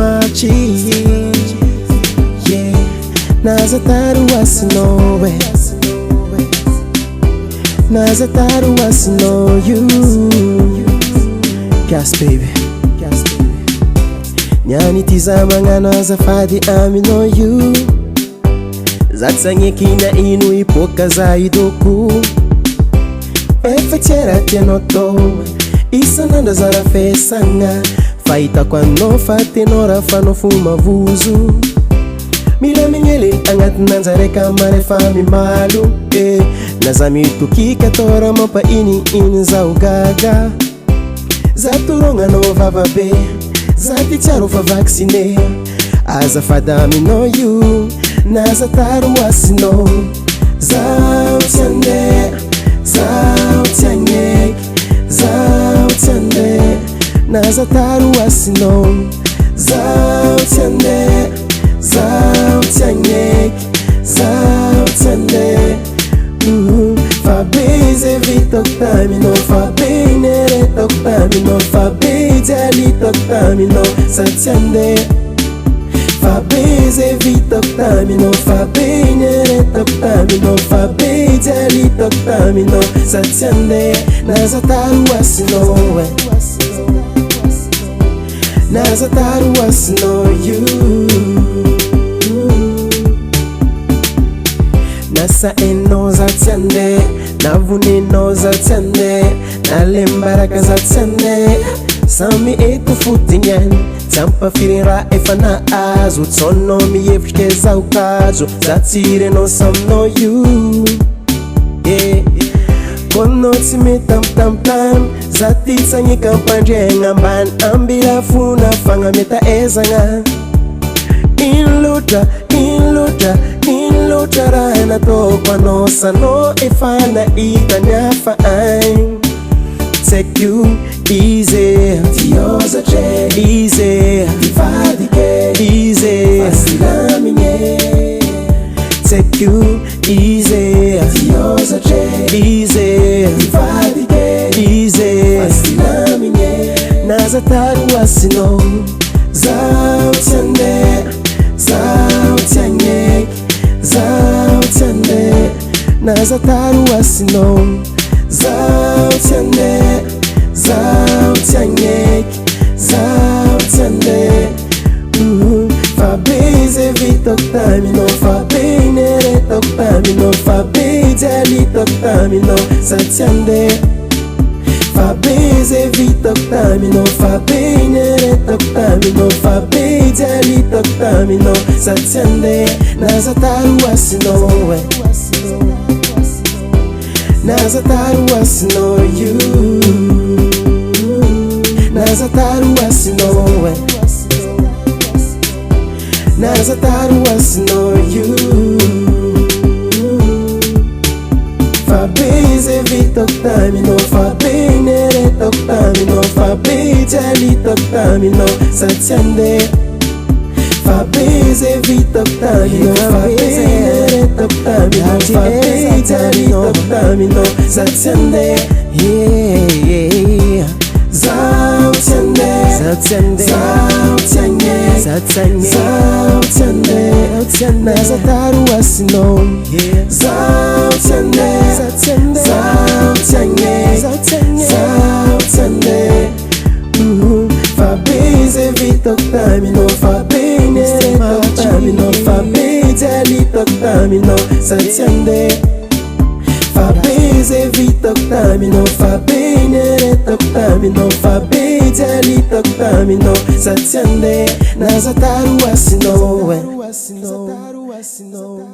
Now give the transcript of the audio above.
machi, yeah. Nazataru wasino we, Nazataru wasino you. Gas baby, nyani tizama ngano azafadi amino you. Zatsanye kina inu ipoka zaidoku. Efetiera tienoto, isananda zara fesanga. Faita kwa no fate nora fano fuma vuzu. Mila minyele angat nanzare kamare fami malu, nazami tukika tora mapa ini za ugaga. Zaturonga no vavabe, zati charo fa vaccine. Azafadami no you, nazataru wasino. Zautiande, zautianyek, zautiande. Nazataru wasino. Zautiande, zautianyek, zautiande. Fabize vitoktamino, fabinere toktamino, fabijali toktamino, satiande. Fabize vitoktamino, fabinere toktamino, fabijali toktamino, satiande. Nazataru wasino, Nazataru wasino you. Nasa eno zatiande, navune no zatiande, nalembaraka zatiande. Sami eto futinyan, tampa firira efana azo. Tsono mi evike za ukazo, zatire no samno you. Yeah. Kono tsime tam tam tam, zati sanyi kampanje ngamban. Ambira funa fanga meta ezanga. Inluta, inluta, inluta rana to kwano sano efana itanyafa ein. Take you easy, tioza che easy, tifadike easy, fasilamine. Take you easy, tioza che easy, tifadike easy, fasilamine. Nazataru wasino. Zautiande, zautianyek, zautiande. Nazataru wasino. Zautiande, zautianyek, zautiande. Fabize vitoktamino, fabinere toktamino, fabijali toktamino, satiande. Fabize vitoktamino, fabinere toktamino, fabijali toktamino, satiande. Nazataru wasino, Nazataru wasino you. Nazataru wasino, Nazataru wasino you. Fabize vitoktamino, fabinere toktamino, fabijali toktamino, satiande. Fabize vitoktamino, fabinere toktamino, fabijali toktamino, satiande. Yeah. Zautiande, zautiande, zautianye, zautianye, zautiande. Nazataru wasino. Zautiande, zautiande, zautianye, zautianye, zautiande. Fabize vitoktamino, fabinere toktamino, fabijali toktamino, satiande. Fabize vitoktamino, fabinere toktamino, fabijali toktamino, satiande. Nazataru wasino, Nazataru wasino.